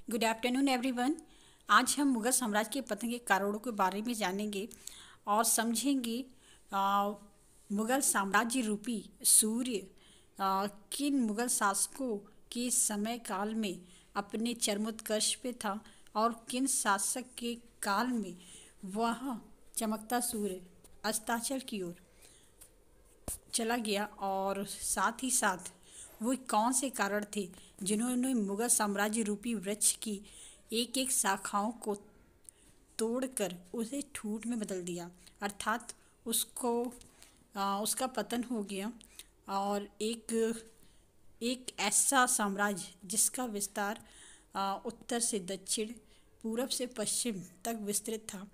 Good afternoon everyone. आज हम मुगल साम्राज्य के पतन के कारणों के बारे में जानेंगे और समझेंगे। मुगल साम्राज्य रूपी सूर्य किन मुगल शासकों के समय काल में अपने चरमोत्कर्ष पे था और किन शासक के काल में वह चमकता सूर्य अस्ताचल की ओर चला गया, और साथ ही साथ वो कौन से कारण थे जिन्होंने मुगल साम्राज्य रूपी वृक्ष की एक एक शाखाओं को तोड़कर उसे ठूंठ में बदल दिया, अर्थात उसका पतन हो गया। और एक एक ऐसा साम्राज्य जिसका विस्तार उत्तर से दक्षिण, पूरब से पश्चिम तक विस्तृत था,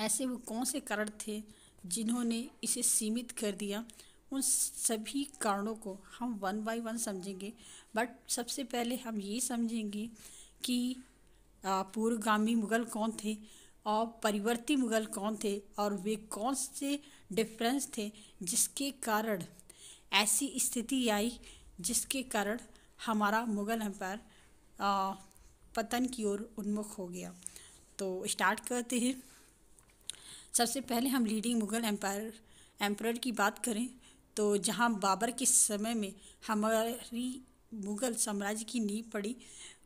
ऐसे वो कौन से कारण थे जिन्होंने इसे सीमित कर दिया। उन सभी कारणों को हम वन बाय वन समझेंगे। बट सबसे पहले हम ये समझेंगे कि पूर्वगामी मुग़ल कौन थे और परिवर्ती मुग़ल कौन थे, और वे कौन से डिफरेंस थे जिसके कारण ऐसी स्थिति आई जिसके कारण हमारा मुग़ल एम्पायर पतन की ओर उन्मुख हो गया। तो स्टार्ट करते हैं। सबसे पहले हम लीडिंग मुग़ल एम्परर की बात करें तो जहां बाबर के समय में हमारी मुग़ल साम्राज्य की नींव पड़ी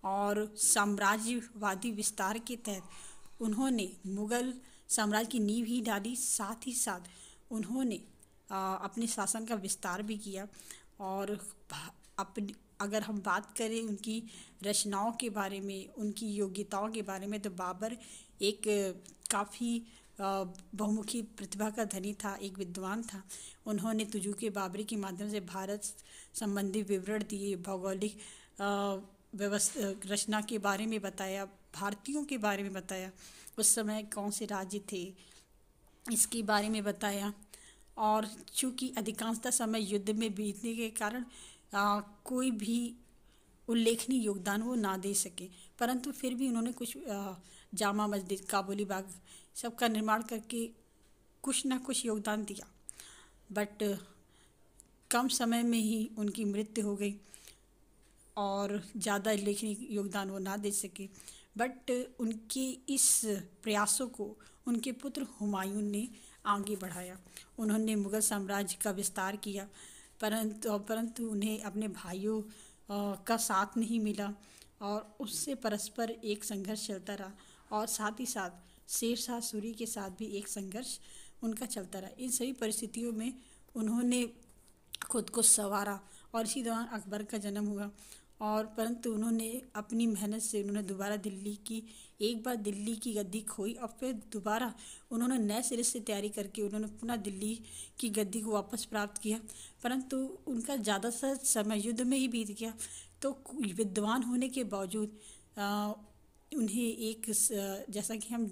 और साम्राज्यवादी विस्तार के तहत उन्होंने मुग़ल साम्राज्य की नींव ही डाली, साथ ही साथ उन्होंने अपने शासन का विस्तार भी किया। और अपनी अगर हम बात करें उनकी रचनाओं के बारे में, उनकी योग्यताओं के बारे में, तो बाबर एक काफ़ी बहुमुखी प्रतिभा का धनी था, एक विद्वान था। उन्होंने तुजुक बाबरी के माध्यम से भारत संबंधी विवरण दिए, भौगोलिक व्यवस्था रचना के बारे में बताया, भारतीयों के बारे में बताया, उस समय कौन से राज्य थे इसके बारे में बताया। और चूँकि अधिकांशतः समय युद्ध में बीतने के कारण कोई भी उल्लेखनीय योगदान वो ना दे सके, परंतु फिर भी उन्होंने कुछ जामा मस्जिद, काबुली बाग सबका निर्माण करके कुछ ना कुछ योगदान दिया। बट कम समय में ही उनकी मृत्यु हो गई और ज़्यादा उल्लेखनीय योगदान वो ना दे सके। बट उनके इस प्रयासों को उनके पुत्र हुमायूं ने आगे बढ़ाया। उन्होंने मुग़ल साम्राज्य का विस्तार किया, परंतु उन्हें अपने भाइयों का साथ नहीं मिला और उससे परस्पर एक संघर्ष चलता रहा, और साथ ही साथ शेरशाह सूरी के साथ भी एक संघर्ष उनका चलता रहा। इन सभी परिस्थितियों में उन्होंने खुद को संवारा और इसी दौरान अकबर का जन्म हुआ। और परंतु उन्होंने अपनी मेहनत से उन्होंने दोबारा एक बार दिल्ली की गद्दी खोई और फिर दोबारा उन्होंने नए सिरे से तैयारी करके उन्होंने पुनः दिल्ली की गद्दी को वापस प्राप्त किया। परंतु उनका ज़्यादातर समय युद्ध में ही बीत गया। तो विद्वान होने के बावजूद उन्हें जैसा कि हम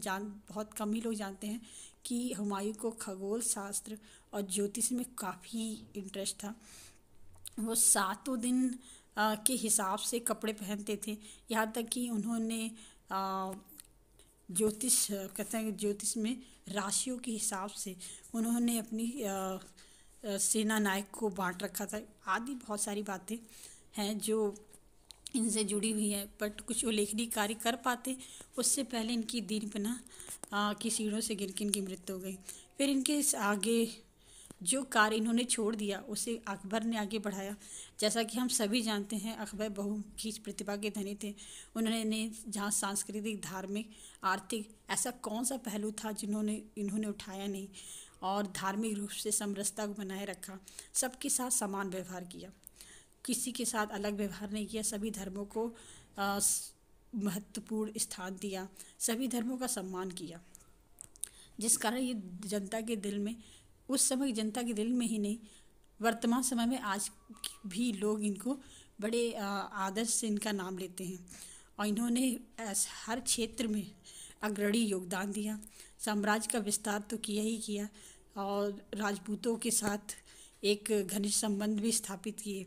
बहुत कम ही लोग जानते हैं कि हुमायूं को खगोल शास्त्र और ज्योतिष में काफ़ी इंटरेस्ट था। वो 7 दिन के हिसाब से कपड़े पहनते थे, यहाँ तक कि उन्होंने ज्योतिष में राशियों के हिसाब से उन्होंने अपनी सेना नायक को बांट रखा था। आदि बहुत सारी बातें हैं जो इनसे जुड़ी हुई है, बट कुछ उल्लेखनीय कार्य कर पाते उससे पहले इनकी दीन पनाह की सीढ़ों से गिर के इनकी मृत्यु हो गई। फिर इनके आगे जो कार्य इन्होंने छोड़ दिया उसे अकबर ने आगे बढ़ाया। जैसा कि हम सभी जानते हैं, अकबर बहुमुखी प्रतिभा के धनी थे। उन्होंने जहाँ सांस्कृतिक, धार्मिक, आर्थिक ऐसा कौन सा पहलू था इन्होंने उठाया नहीं, और धार्मिक रूप से समरसता को बनाए रखा, सबके साथ समान व्यवहार किया, किसी के साथ अलग व्यवहार नहीं किया, सभी धर्मों को महत्वपूर्ण स्थान दिया, सभी धर्मों का सम्मान किया, जिस कारण ये जनता के दिल में, उस समय जनता के दिल में ही नहीं, वर्तमान समय में आज भी लोग इनको बड़े आदर से इनका नाम लेते हैं। और इन्होंने हर क्षेत्र में अग्रणी योगदान दिया। साम्राज्य का विस्तार तो किया ही किया और राजपूतों के साथ एक घनिष्ठ संबंध भी स्थापित किए।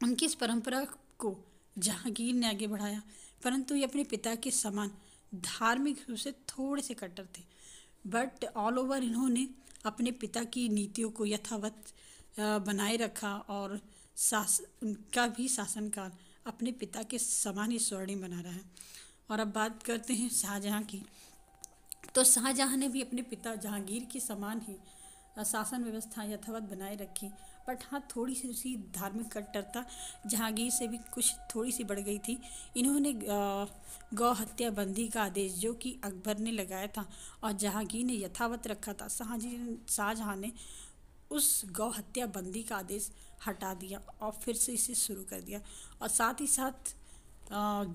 उनकी इस परंपरा को जहांगीर ने आगे बढ़ाया, परंतु ये अपने पिता के समान धार्मिक रूप से थोड़े से कट्टर थे। बट ऑल ओवर इन्होंने अपने पिता की नीतियों को यथावत बनाए रखा और उनका भी शासनकाल अपने पिता के समान ही स्वर्णिम बना रहा है। और अब बात करते हैं शाहजहाँ की। तो शाहजहाँ ने भी अपने पिता जहांगीर के समान ही शासन व्यवस्था यथावत बनाए रखी। बट हाँ, थोड़ी सी उसकी धार्मिक कट्टरता जहांगीर से भी कुछ थोड़ी सी बढ़ गई थी। इन्होंने गौ हत्या बंदी का आदेश जो कि अकबर ने लगाया था और जहांगीर ने यथावत रखा था, शाहजहाँ ने उस गौ हत्या बंदी का आदेश हटा दिया और फिर से इसे शुरू कर दिया। और साथ ही साथ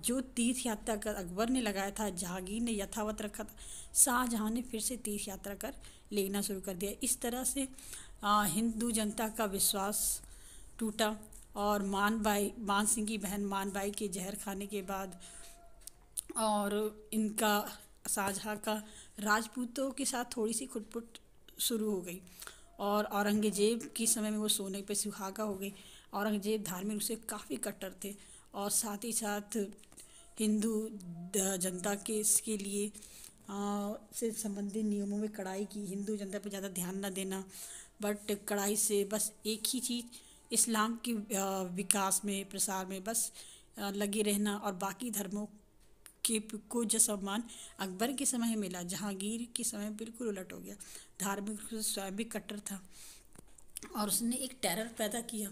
जो तीर्थ यात्रा कर अकबर ने लगाया था, जहांगीर ने यथावत रखा था, शाहजहाँ ने फिर से तीर्थ यात्रा कर लेना शुरू कर दिया। इस तरह से हिंदू जनता का विश्वास टूटा और मान सिंह की बहन मानबाई के जहर खाने के बाद और इनका शाहजहाँ का राजपूतों के साथ थोड़ी सी खुटपुट शुरू हो गई और औरंगजेब के समय में वो सोने पे सुहागा हो गई। औरंगजेब धार्मिक रूप से काफ़ी कट्टर थे और साथ ही साथ हिंदू जनता के इसके लिए से संबंधित नियमों में कड़ाई की, हिंदू जनता पे ज़्यादा ध्यान न देना, बट कड़ाई से बस एक ही चीज़ इस्लाम की विकास में प्रसार में बस लगे रहना और बाकी धर्मों के को जो सम्मान अकबर के समय में मिला, जहांगीर के समय में बिल्कुल उलट हो गया। धार्मिक रूप से स्वयं भी कट्टर था और उसने एक टेरर पैदा किया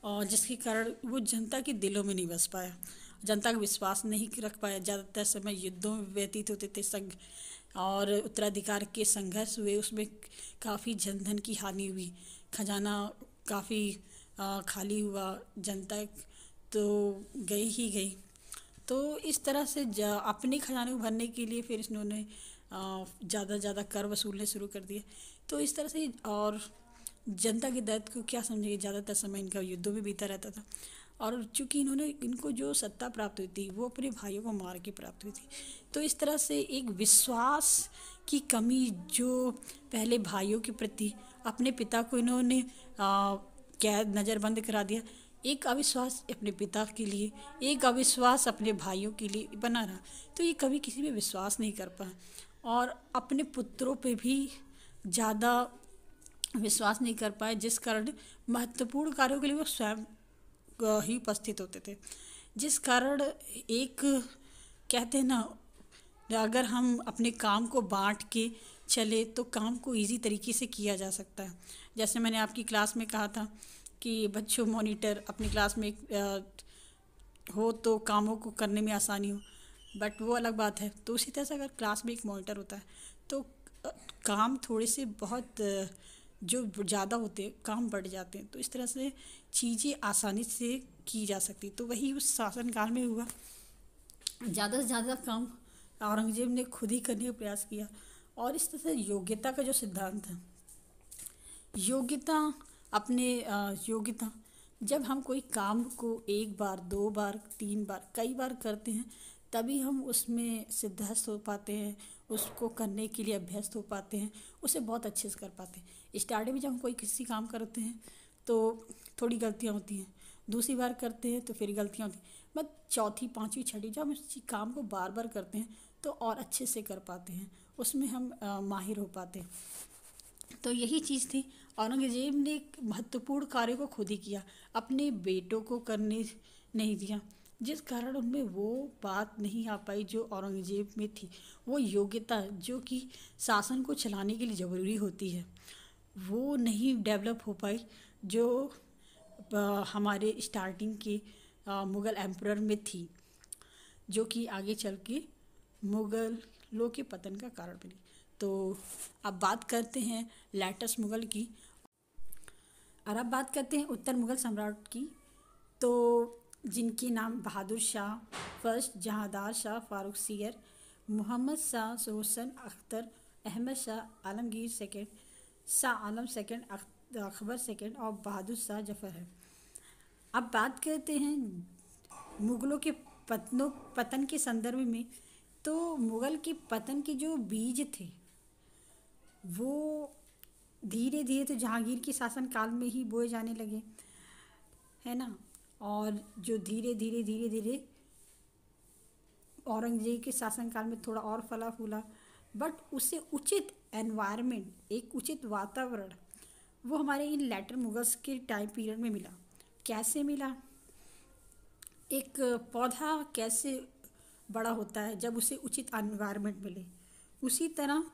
और जिसके कारण वो जनता के दिलों में नहीं बस पाया, जनता का विश्वास नहीं रख पाया। ज़्यादातर समय युद्धों में व्यतीत होते थे, संघ और उत्तराधिकार के संघर्ष हुए, उसमें काफ़ी जनधन की हानि हुई, खजाना काफ़ी खाली हुआ, जनता तो गई ही गई। तो इस तरह से अपने खजाने को भरने के लिए फिर इन्होंने ज़्यादा ज़्यादा कर वसूलने शुरू कर दिए। तो इस तरह से और जनता के दर्द को क्या समझेंगे, ज़्यादातर समय इनका युद्धों में बीता रहता था। और चूँकि इनको जो सत्ता प्राप्त हुई थी वो अपने भाइयों को मार के प्राप्त हुई थी। तो इस तरह से एक विश्वास की कमी जो पहले भाइयों के प्रति अपने पिता को इन्होंने कैद नज़रबंद करा दिया, एक अविश्वास अपने पिता के लिए, एक अविश्वास अपने भाइयों के लिए बना रहा। तो ये कभी किसी पे विश्वास नहीं कर पाए और अपने पुत्रों पे भी ज़्यादा विश्वास नहीं कर पाए, जिस कारण महत्वपूर्ण कार्यों के लिए वो स्वयं ही उपस्थित होते थे। जिस कारण एक कहते हैं ना, अगर हम अपने काम को बांट के चले तो काम को इजी तरीके से किया जा सकता है। जैसे मैंने आपकी क्लास में कहा था कि बच्चों मॉनिटर अपनी क्लास में हो तो कामों को करने में आसानी हो, बट वो अलग बात है। तो उसी तरह से अगर क्लास में एक मॉनिटर होता है तो काम थोड़े से बहुत जो ज़्यादा होते हैं काम बढ़ जाते हैं। तो इस तरह से चीज़ें आसानी से की जा सकती। तो वही उस शासनकाल में हुआ, ज़्यादा से ज़्यादा काम औरंगजेब ने खुद ही करने का प्रयास किया। और इस तरह से योग्यता का जो सिद्धांत है, योग्यता जब हम कोई काम को एक बार, दो बार, तीन बार, कई बार करते हैं तभी हम उसमें सिद्धहस्त हो पाते हैं, उसको करने के लिए अभ्यस्त हो पाते हैं, उसे बहुत अच्छे से कर पाते हैं। स्टार्टिंग में जब हम कोई किसी काम करते हैं तो थोड़ी गलतियाँ होती हैं, दूसरी बार करते हैं तो फिर गलतियाँ होती हैं, बट चौथी, पाँचवीं, छठी जब हम इस काम को बार बार करते हैं तो और अच्छे से कर पाते हैं, उसमें हम माहिर हो पाते हैं। तो यही चीज़ थी। औरंगजेब ने एक महत्वपूर्ण कार्य को खुद ही किया, अपने बेटों को करने नहीं दिया, जिस कारण उनमें वो बात नहीं आ पाई जो औरंगजेब में थी। वो योग्यता जो कि शासन को चलाने के लिए ज़रूरी होती है वो नहीं डेवलप हो पाई, जो हमारे स्टार्टिंग के मुग़ल एम्परर में थी, जो कि आगे चल के मुग़लों के पतन का कारण बनी। तो अब बात करते हैं लेटेस्ट मुग़ल की, और अब बात करते हैं उत्तर मुग़ल सम्राट की। तो जिनके नाम Bahadur Shah first, Jahandar Shah, Farrukh Siyar, Mohammad Shah Hussain Akhtar, Ahmad Shah Alamgir second, Shah Alam second, Akbar second और बहादुर शाह जफ़र है। अब बात करते हैं मुग़लों के पतन के संदर्भ में। तो मुग़ल के पतन के जो बीज थे वो धीरे धीरे तो जहांगीर के शासनकाल में ही बोए जाने लगे, है ना, और जो धीरे धीरे औरंगजेब के शासनकाल में थोड़ा और फला फूला, बट उसे उचित एनवायरनमेंट, एक उचित वातावरण वो हमारे इन लेटर मुगल्स के टाइम पीरियड में मिला। कैसे मिला? एक पौधा कैसे बड़ा होता है जब उसे उचित एनवायरनमेंट मिले, उसी तरह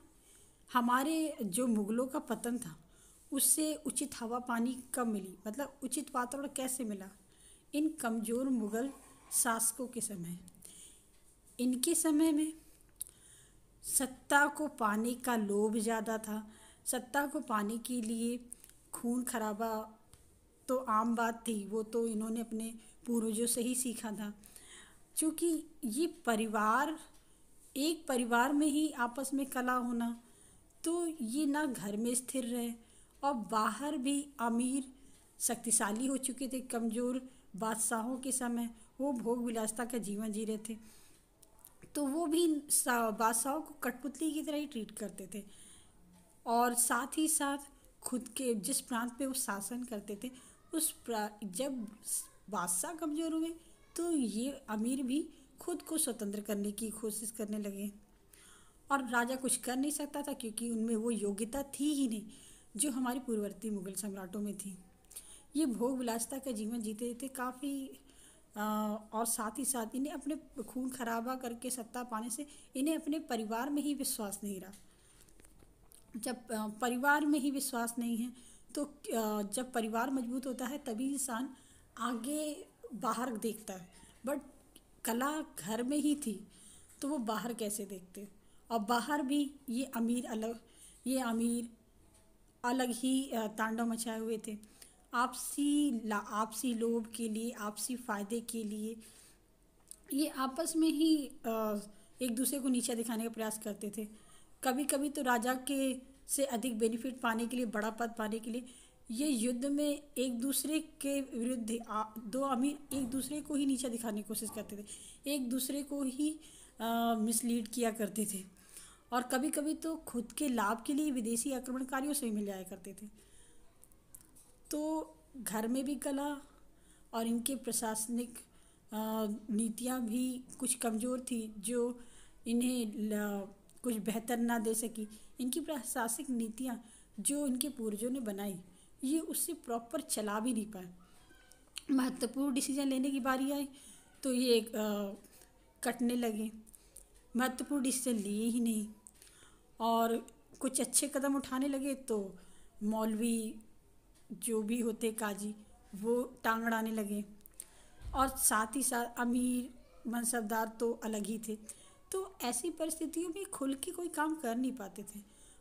हमारे जो मुगलों का पतन था उससे उचित हवा पानी कब मिली, मतलब उचित वातावरण कैसे मिला। इन कमज़ोर मुगल शासकों के समय, इनके समय में सत्ता को पाने का लोभ ज़्यादा था। सत्ता को पाने के लिए खून खराबा तो आम बात थी, वो तो इन्होंने अपने पूर्वजों से ही सीखा था। क्योंकि ये परिवार, एक परिवार में ही आपस में कला होना, तो ये ना घर में स्थिर रहे और बाहर भी अमीर शक्तिशाली हो चुके थे। कमज़ोर बादशाहों के समय वो भोग विलासिता का जीवन जी रहे थे, तो वो भी बादशाहों को कठपुतली की तरह ही ट्रीट करते थे। और साथ ही साथ खुद के जिस प्रांत पे वो शासन करते थे जब बादशाह कमज़ोर हुए तो ये अमीर भी खुद को स्वतंत्र करने की कोशिश करने लगे। और राजा कुछ कर नहीं सकता था क्योंकि उनमें वो योग्यता थी ही नहीं जो हमारे पूर्ववर्ती मुगल सम्राटों में थी। ये भोग विलासिता का जीवन जीते थे काफ़ी, और साथ ही साथ इन्हें अपने खून खराबा करके सत्ता पाने से इन्हें अपने परिवार में ही विश्वास नहीं रहा। जब परिवार में ही विश्वास नहीं है तो जब परिवार मजबूत होता है तभी इंसान आगे बाहर देखता है। बट कला घर में ही थी तो वो बाहर कैसे देखते। और बाहर भी ये अमीर अलग ही तांडव मचाए हुए थे। आपसी लोभ के लिए, आपसी फ़ायदे के लिए ये आपस में ही एक दूसरे को नीचा दिखाने का प्रयास करते थे। कभी कभी तो राजा के से अधिक बेनिफिट पाने के लिए, बड़ा पद पाने के लिए ये युद्ध में एक दूसरे के विरुद्ध दो अमीर एक दूसरे को ही नीचा दिखाने की कोशिश करते थे, एक दूसरे को ही मिसलीड किया करते थे। और कभी कभी तो खुद के लाभ के लिए विदेशी आक्रमणकारियों से भी मिल जाया करते थे। तो घर में भी कला और इनके प्रशासनिक नीतियाँ भी कुछ कमज़ोर थी जो इन्हें कुछ बेहतर ना दे सकी। इनकी प्रशासनिक नीतियाँ जो इनके पूर्वजों ने बनाई ये उससे प्रॉपर चला भी नहीं पाए। महत्वपूर्ण डिसीजन लेने की बारी आई तो ये कटने लगे, महत्वपूर्ण डिसीजन लिए ही नहीं। और कुछ अच्छे कदम उठाने लगे तो मौलवी जो भी होते काजी वो टांग अड़ाने लगे। और साथ ही साथ अमीर मनसबदार तो अलग ही थे। तो ऐसी परिस्थितियों में खुल के कोई काम कर नहीं पाते थे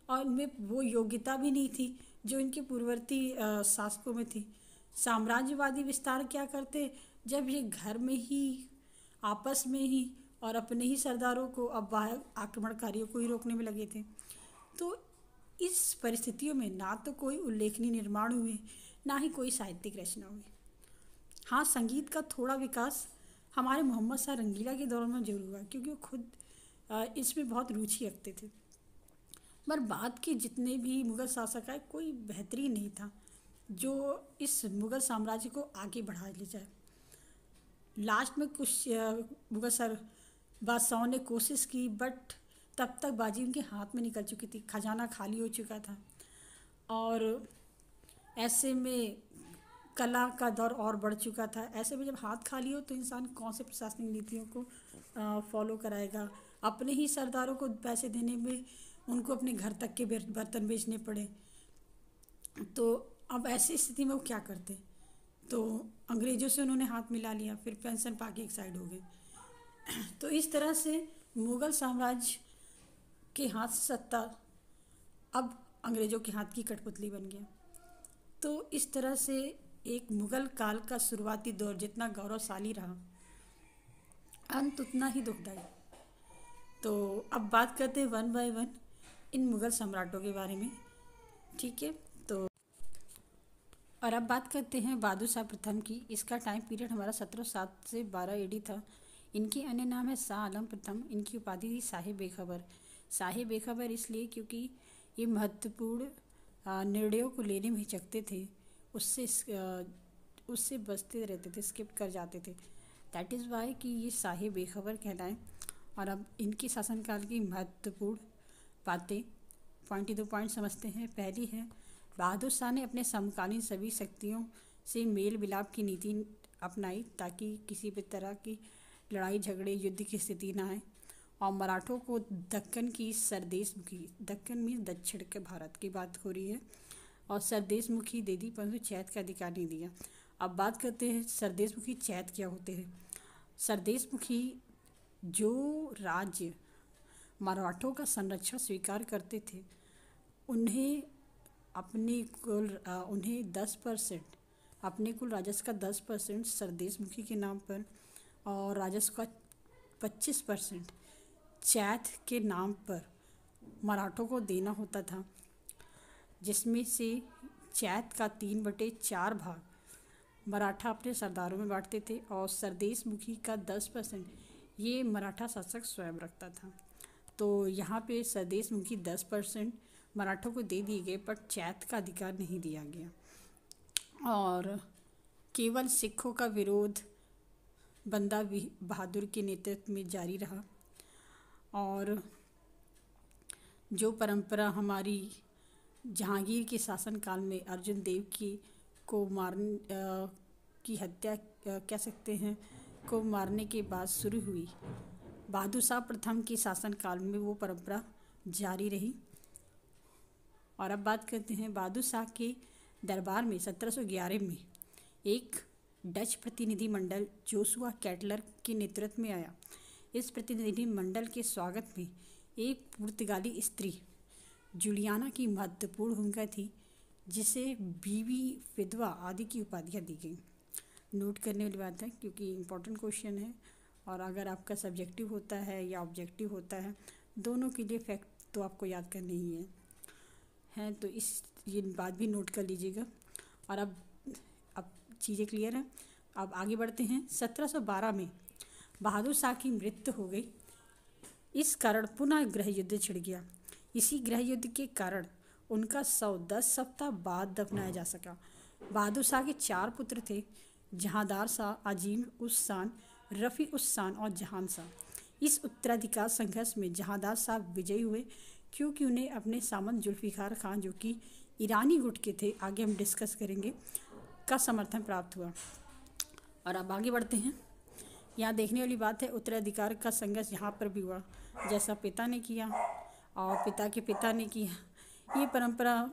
और इनमें वो योग्यता भी नहीं थी जो इनके पूर्ववर्ती शासकों में थी। साम्राज्यवादी विस्तार क्या करते, जब ये घर में ही आपस में ही और अपने ही सरदारों को अब बाहर आक्रमणकारियों को ही रोकने में लगे थे। तो इस परिस्थितियों में ना तो कोई उल्लेखनीय निर्माण हुए, ना ही कोई साहित्यिक रचना हुई। हाँ, संगीत का थोड़ा विकास हमारे मोहम्मद शाह रंगीला के दौर में जरूर हुआ क्योंकि वो खुद इसमें बहुत रुचि रखते थे। पर बाद के जितने भी मुग़ल शासक आए कोई बेहतरीन नहीं था जो इस मुग़ल साम्राज्य को आगे बढ़ा ले जाए। लास्ट में कुछ मुग़ल बादशाहों ने कोशिश की बट तब तक बाजी उनके हाथ में निकल चुकी थी, खजाना खाली हो चुका था। और ऐसे में कला का दौर और बढ़ चुका था। ऐसे में जब हाथ खाली हो तो इंसान कौन से प्रशासनिक नीतियों को फॉलो कराएगा। अपने ही सरदारों को पैसे देने में उनको अपने घर तक के बर्तन बेचने पड़े। तो अब ऐसी स्थिति में वो क्या करते, तो अंग्रेज़ों से उन्होंने हाथ मिला लिया, फिर पेंशन पाके एक साइड हो गए। तो इस तरह से मुग़ल साम्राज्य के हाथ से सत्ता अब अंग्रेज़ों के हाथ की कठपुतली बन गया। तो इस तरह से एक मुग़ल काल का शुरुआती दौर जितना गौरवशाली रहा, अंत उतना ही दुखदायी। तो अब बात करते हैं वन बाय वन इन मुग़ल सम्राटों के बारे में, ठीक है। तो और अब बात करते हैं बहादुर शाह प्रथम की। इसका टाइम पीरियड हमारा 1707 से 12 AD था। इनके अन्य नाम है शाह आलम प्रथम। इनकी उपाधि थी साहिब बेखबर। साहिब बेखबर इसलिए क्योंकि ये महत्वपूर्ण निर्णयों को लेने में हिचकते थे, उससे बचते रहते थे, स्किप कर जाते थे। दैट इज़ वाई कि ये साहिब बेखबर कहलाएं। और अब इनके शासनकाल की महत्वपूर्ण बातें पॉइंट टू पॉइंट समझते हैं। पहली है, बहादुर शाह ने अपने समकालीन सभी शक्तियों से मेल मिलाप की नीति अपनाई ताकि किसी भी तरह की लड़ाई झगड़े युद्ध की स्थिति ना आए। और मराठों को दक्कन की सरदेशमुखी, दक्कन में दक्षिण के भारत की बात हो रही है, और सरदेशमुखी दे दी परंतु चैत का अधिकार नहीं दिया। अब बात करते हैं सरदेशमुखी चैत क्या होते हैं। सरदेशमुखी जो राज्य मराठों का संरक्षण स्वीकार करते थे उन्हें उन्हें 10% अपने कुल राजस्व का 10% सरदेशमुखी के नाम पर और राजस्व का 25% चैत के नाम पर मराठों को देना होता था, जिसमें से चैत का 3/4 भाग मराठा अपने सरदारों में बांटते थे और सरदेशमुखी का 10% ये मराठा शासक स्वयं रखता था। तो यहाँ पे सरदेशमुखी 10% मराठों को दे दिए गए, पर चैत का अधिकार नहीं दिया गया। और केवल सिखों का विरोध बंदा बहादुर के नेतृत्व में जारी रहा, और जो परंपरा हमारी जहांगीर के शासनकाल में अर्जुन देव की हत्या कह सकते हैं को मारने के बाद शुरू हुई, बहादुर शाह प्रथम के शासनकाल में वो परंपरा जारी रही। और अब बात करते हैं बहादुर शाह के दरबार में 1711 में एक डच प्रतिनिधि मंडल जोशुआ कैटलर के नेतृत्व में आया। इस प्रतिनिधि मंडल के स्वागत में एक पुर्तगाली स्त्री जूलियाना की महत्वपूर्ण भूमिका थी, जिसे बीवी, विधवा आदि की उपाधियाँ दी गई। नोट करने वाली बात है क्योंकि इम्पोर्टेंट क्वेश्चन है, और अगर आपका सब्जेक्टिव होता है या ऑब्जेक्टिव होता है दोनों के लिए फैक्ट तो आपको याद करनी ही है तो ये बात भी नोट कर लीजिएगा। और अब चीज़ें क्लियर हैं। अब आगे बढ़ते हैं। 1712 में बहादुर शाह की मृत्यु हो गई, इस कारण पुनः गृह युद्ध छिड़ गया। इसी गृह युद्ध के कारण उनका शव 10 सप्ताह बाद दफनाया जा सका। बहादुर शाह के 4 पुत्र थे, जहांदार शाह, अजीम उस शान, रफ़ी उस शान और जहान शाह। इस उत्तराधिकार संघर्ष में जहांदार शाह विजयी हुए क्योंकि उन्हें अपने सामंत जुल्फ़िकार खान, जो कि ईरानी गुट के थे, आगे हम डिस्कस करेंगे, का समर्थन प्राप्त हुआ। और अब आगे बढ़ते हैं। यहाँ देखने वाली बात है, उत्तराधिकार का संघर्ष यहाँ पर भी हुआ, जैसा पिता ने किया और पिता के पिता ने किया। ये परंपरा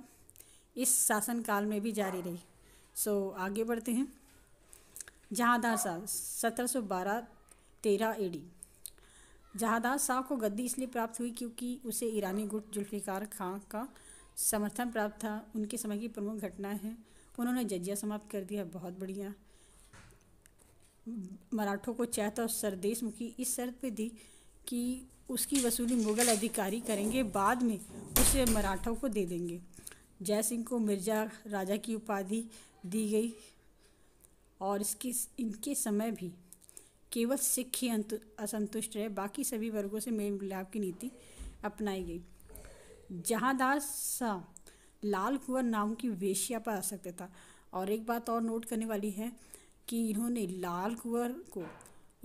इस शासनकाल में भी जारी रही। आगे बढ़ते हैं। जहांदार शाह 1712-13 AD। जहांदार शाह को गद्दी इसलिए प्राप्त हुई क्योंकि उसे ईरानी गुट जुल्फ़िकार खां का समर्थन प्राप्त था। उनके समय की प्रमुख घटनाएं हैं, उन्होंने जजिया समाप्त कर दिया, बहुत बढ़िया। मराठों को चैत और सरदेशमुखी इस शर्त पे दी कि उसकी वसूली मुग़ल अधिकारी करेंगे, बाद में उसे मराठों को दे देंगे। जय सिंह को मिर्ज़ा राजा की उपाधि दी गई, और इनके समय भी केवल सिख ही असंतुष्ट रहे, बाकी सभी वर्गों से मेल मिलाप की नीति अपनाई गई। जहांदार शाह लाल कुंवर नाम की वेश्या पर आसक्त था। और एक बात और नोट करने वाली है कि इन्होंने लाल कुंवर को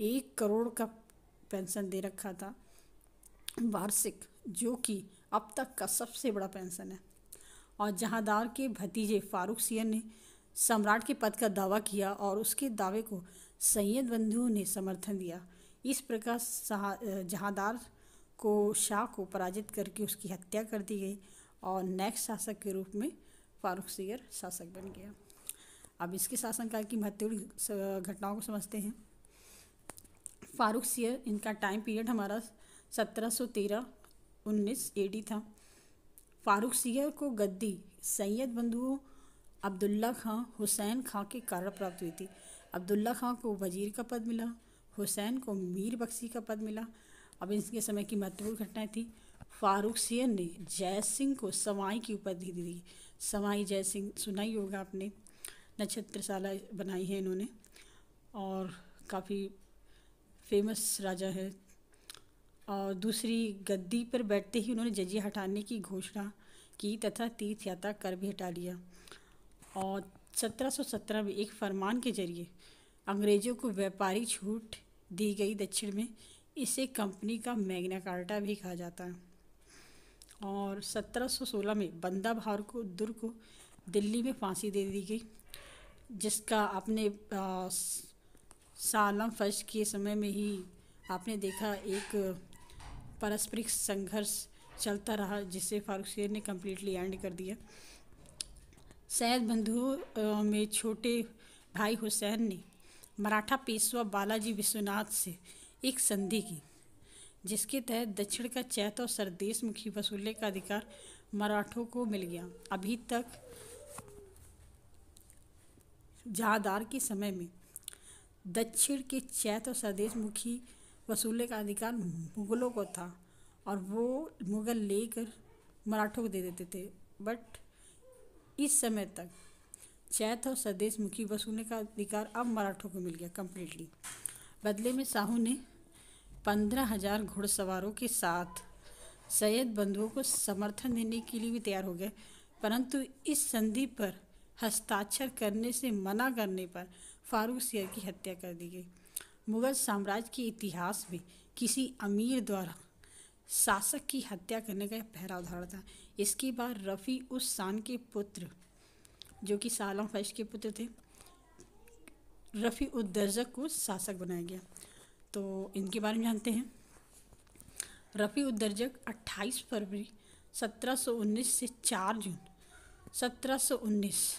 1 करोड़ का पेंशन दे रखा था वार्षिक, जो कि अब तक का सबसे बड़ा पेंशन है। और जहांदार के भतीजे फारूक सियर ने सम्राट के पद का दावा किया और उसके दावे को सैयद बंधुओं ने समर्थन दिया। इस प्रकार जहांदार को शाह को पराजित करके उसकी हत्या कर दी गई और नेक्स्ट शासक के रूप में फारूक सियर शासक बन गया। अब इसके शासनकाल की महत्वपूर्ण घटनाओं को समझते हैं। फारूक सियर, इनका टाइम पीरियड हमारा 1713-19 AD था। फारूक सियर को गद्दी सैयद बंधुओं अब्दुल्ला खां, हुसैन खां के कारण प्राप्त हुई थी। अब्दुल्ला खां को वजीर का पद मिला, हुसैन को मीर बख्शी का पद मिला। अब इनके समय की महत्वपूर्ण घटनाएं थी। फारूक सियर ने जय सिंह को सवाई की उपाधि दी। सवाई जय सिंह सुना ही होगा आपने, नक्षत्रशाला बनाई है इन्होंने और काफ़ी फेमस राजा है। और दूसरी, गद्दी पर बैठते ही उन्होंने जजिया हटाने की घोषणा की तथा तीर्थ यात्रा कर भी हटा लिया। और 1717 में एक फरमान के जरिए अंग्रेज़ों को व्यापारिक छूट दी गई दक्षिण में। इसे कंपनी का मैग्ना कार्टा भी कहा जाता है। और 1716 में बंदा बहादुर को दिल्ली में फांसी दे दी गई, जिसका अपने शाह आलम फर्स्ट के समय में ही आपने देखा एक पारस्परिक संघर्ष चलता रहा जिसे फारूक सियर ने कम्प्लीटली एंड कर दिया। सैयद बंधुओं में छोटे भाई हुसैन ने मराठा पेशवा बालाजी विश्वनाथ से एक संधि की जिसके तहत दक्षिण का चैत और सरदेश मुखी वसूलने का अधिकार मराठों को मिल गया। अभी तक जहांदार के समय में दक्षिण के चैत और सरदेश मुखी वसूलने का अधिकार मुगलों को था और वो मुगल लेकर मराठों को दे देते थे, बट इस समय तक चैत और स्वदेश मुखी वसूलने का अधिकार अब मराठों को मिल गया कम्प्लीटली। बदले में साहू ने 15,000 घुड़सवारों के साथ सैयद बंधुओं को समर्थन देने के लिए भी तैयार हो गए, परंतु इस संधि पर हस्ताक्षर करने से मना करने पर फारूक सियर की हत्या कर दी गई। मुगल साम्राज्य के इतिहास में किसी अमीर द्वारा शासक की हत्या करने का पहला उदाहरण था। इसके बाद रफ़ी उस शान के पुत्र जो कि शाह आलम फर्स्ट के पुत्र थे, रफ़ी उद दर्जक को शासक बनाया गया। तो इनके बारे में जानते हैं। रफ़ी उद दर्जक 28 फरवरी 1719 से 4 जून 1719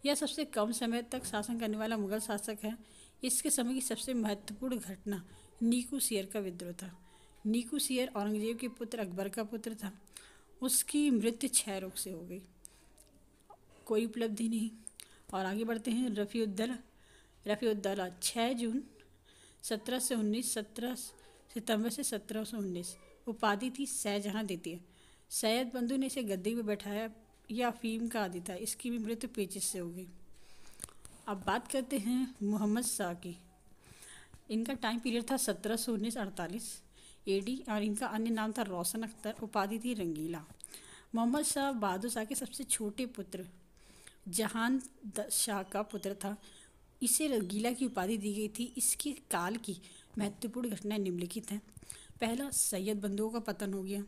यह सबसे कम समय तक शासन करने वाला मुगल शासक है। इसके समय की सबसे महत्वपूर्ण घटना नीकू सियर का विद्रोह था। नीकू सियर औरंगजेब के पुत्र अकबर का पुत्र था। उसकी मृत्यु क्षय रोग से हो गई, कोई उपलब्धि नहीं। और आगे बढ़ते हैं। रफ़ी उद दौला 6 जून 1719 17 सितंबर से 1719 उपाधि थी शाहजहां द्वितीय। सैयद बंधु ने इसे गद्दी पर बैठाया। यह अफीम का आदी था। इसकी भी मृत्यु पेचिश से हो गई। अब बात करते हैं मोहम्मद शाह की। इनका टाइम पीरियड था 1719-48 AD और इनका अन्य नाम था रोशन अख्तर, उपाधि थी रंगीला। मोहम्मद शाह बहादुर शाह के सबसे छोटे पुत्र जहान शाह का पुत्र था। इसे रंगीला की उपाधि दी गई थी। इसके काल की महत्वपूर्ण घटनाएं निम्नलिखित हैं। पहला, सैयद बंधुओं का पतन हो गया।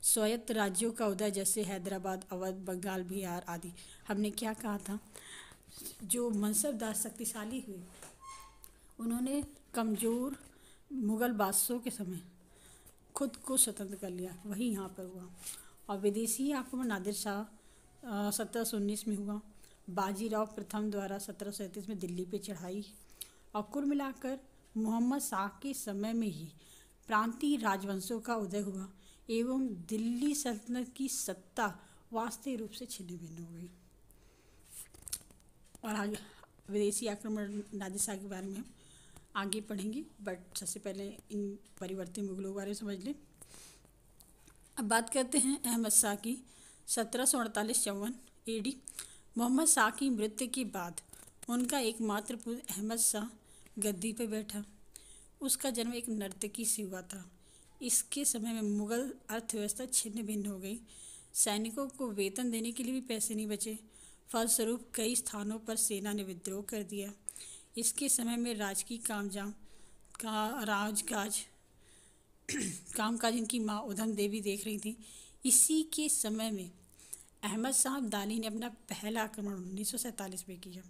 स्वायत्त राज्यों का उदय जैसे हैदराबाद, अवध, बंगाल, बिहार आदि। हमने क्या कहा था, जो मनसबदार शक्तिशाली हुए उन्होंने कमज़ोर मुग़ल बादशाहों के समय खुद को स्वतंत्र कर लिया, वही यहाँ पर हुआ। और विदेशी आक्रमण नादिर शाह 1719 में हुआ। बाजीराव प्रथम द्वारा 1737 में दिल्ली पे चढ़ाई। और कुल मिलाकर मोहम्मद शाह के समय में ही प्रांतीय राजवंशों का उदय हुआ एवं दिल्ली सल्तनत की सत्ता वास्तविक रूप से छिन्न भिन्न हो गई। और आगे विदेशी आक्रमण नादिर शाह के बारे में आगे पढ़ेंगे, बट सबसे पहले इन परिवर्तित मुगलों के बारे में समझ लें। अब बात करते हैं अहमद शाह की। 1748-54 AD। मोहम्मद शाह की मृत्यु के बाद उनका एकमात्र पुत्र अहमद शाह गद्दी पर बैठा। उसका जन्म एक नर्तकी से हुआ था। इसके समय में मुगल अर्थव्यवस्था छिन्न भिन्न हो गई। सैनिकों को वेतन देने के लिए भी पैसे नहीं बचे। फलस्वरूप कई स्थानों पर सेना ने विद्रोह कर दिया। इसके समय में राजकीय कामकाज इनकी माँ उधम देवी देख रही थी। इसी के समय में अहमद शाह अब्दाली ने अपना पहला आक्रमण 1947 में किया।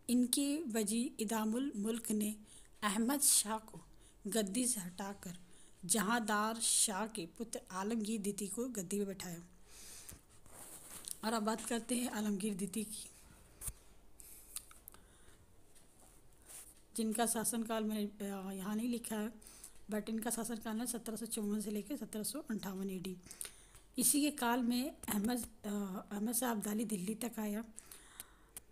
इनके वजीर इदामुल मुल्क ने अहमद शाह को गद्दी से हटाकर जहांदार शाह के पुत्र आलमगीर द्वितीय को गद्दी पर बैठाया। और अब बात करते हैं आलमगीर द्वितीय की, जिनका शासनकाल में यहाँ नहीं लिखा है, बट इनका शासनकाल है 1754 से लेकर 1758 AD। इसी के काल में अहमद शाह अब्दाली दिल्ली तक आया।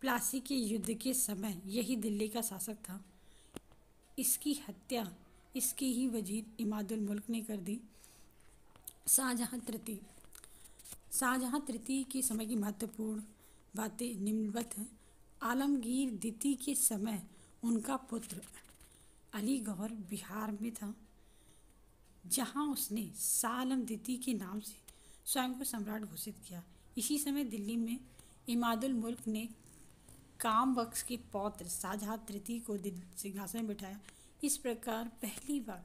प्लासी के युद्ध के समय यही दिल्ली का शासक था। इसकी हत्या इसके ही वजीर इमादुल मुल्क ने कर दी। शाहजहां तृतीय के समय की महत्वपूर्ण बातें निम्नवत हैं। आलमगीर द्वितीय के समय उनका पुत्र अली गौहर बिहार में था, जहां उसने शाह आलम द्वितीय के नाम से स्वयं को सम्राट घोषित किया। इसी समय दिल्ली में इमादुल मुल्क ने कामबख्श के पौत्र शाहजहां तृतीय को सिंहासन में बिठाया। इस प्रकार पहली बार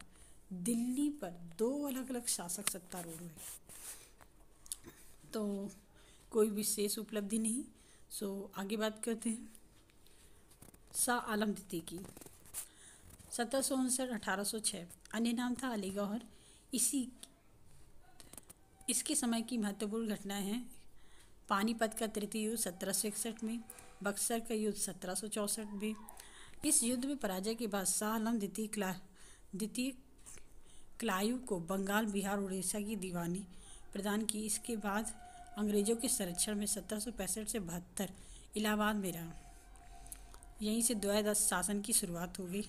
दिल्ली पर 2 अलग अलग शासक सत्तारूढ़ हुए। तो कोई विशेष उपलब्धि नहीं। आगे बात करते हैं। शाह आलम द्वितीय की। 1759-1806 अन्य नाम था अली गौहर। इसके समय की महत्वपूर्ण घटनाएं हैं पानीपत का तृतीय युद्ध 1761 में, बक्सर का युद्ध 1764 में। इस युद्ध में पराजय के बाद शाह आलम द्वितीय क्लाइव को बंगाल, बिहार, उड़ीसा की दीवानी प्रदान की। इसके बाद अंग्रेजों के संरक्षण में 1765 से 72 इलाहाबाद में रहा। यहीं से द्वैध शासन की शुरुआत हो गई।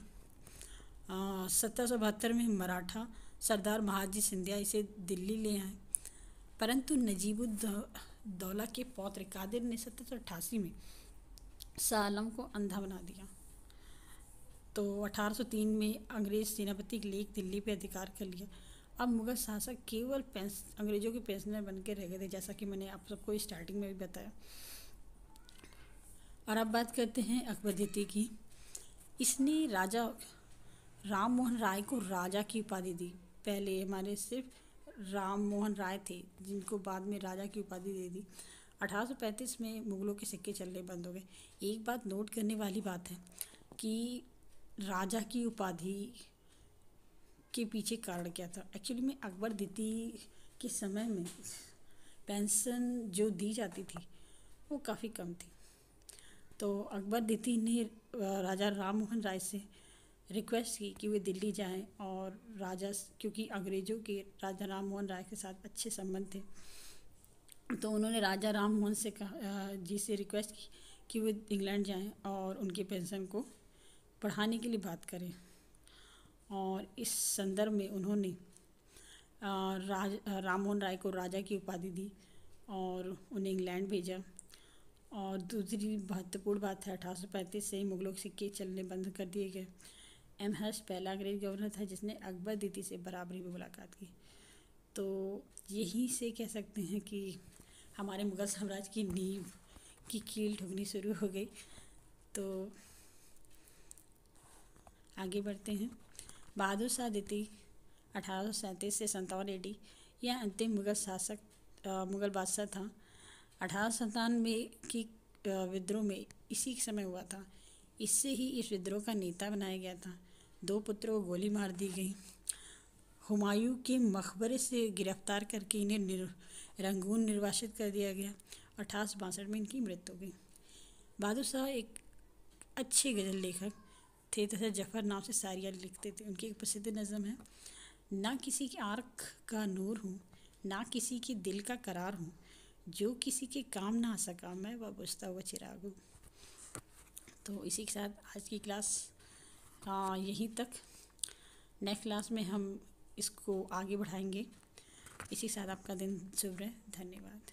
1772 में मराठा सरदार महादजी सिंधिया इसे दिल्ली ले आए, परंतु नजीबुद्दौला के पौत्र कादिर ने 1788 में शाह आलम को अंधा बना दिया। तो 1803 में अंग्रेज सेनापति लेक दिल्ली पे अधिकार कर लिया। अब मुगल शासक केवल अंग्रेजों के पेंशनर बनकर रह गए थे, जैसा कि मैंने आप सबको स्टार्टिंग में भी बताया। और अब बात करते हैं अकबर द्वितीय की। इसने राजा राम मोहन राय को राजा की उपाधि दी। पहले हमारे सिर्फ राम मोहन राय थे, जिनको बाद में राजा की उपाधि दे दी। 1835 में मुगलों के सिक्के चलने बंद हो गए। एक बात नोट करने वाली बात है कि राजा की उपाधि के पीछे कारण क्या था। एक्चुअली में अकबर द्वितीय के समय में पेंशन जो दी जाती थी वो काफ़ी कम थी। तो अकबर द्वितीय ने राजा राम मोहन राय से रिक्वेस्ट की कि वे दिल्ली जाएं, और राजा, क्योंकि अंग्रेज़ों के राजा राम मोहन राय के साथ अच्छे संबंध थे, तो उन्होंने राजा राम मोहन से जी से रिक्वेस्ट की कि वे इंग्लैंड जाएं और उनके पेंशन को बढ़ाने के लिए बात करें। और इस संदर्भ में उन्होंने राम मोहन राय को राजा की उपाधि दी और उन्हें इंग्लैंड भेजा। और दूसरी महत्वपूर्ण बात है 1835 से ही मुगलों के सिक्के चलने बंद कर दिए गए। एमहर्स्ट पहला अंग्रेज गवर्नर था जिसने अकबर द्वितीय से बराबरी में मुलाकात की। तो यहीं से कह सकते हैं कि हमारे मुगल साम्राज्य की नींव की कील ठुकनी शुरू हो गई। तो आगे बढ़ते हैं। बहादुर शाह द्वितीय 1837 से 57 AD यह अंतिम मुगल बादशाह था। 1897 की विद्रोह में इसी समय हुआ था। इससे ही इस विद्रोह का नेता बनाया गया था। 2 पुत्रों को गोली मार दी गई। हुमायूं के मकबरे से गिरफ्तार करके इन्हें रंगून निर्वासित कर दिया गया। 1862 में इनकी मृत्यु हो गई। बहादुर शाह एक अच्छे गज़ल लेखक थे तथा जफ़र नाम से शायरियाँ लिखते थे। उनकी एक प्रसिद्ध नज़म है, ना किसी की आँख का नूर हूँ, ना किसी के दिल का करार हूँ, जो किसी के काम ना आ सका मैं वह बुझता हुआ चिराग हूँ। तो इसी के साथ आज की क्लास यहीं तक। नेक्स्ट क्लास में हम इसको आगे बढ़ाएंगे। इसी के साथ आपका दिन शुभ रहे। धन्यवाद।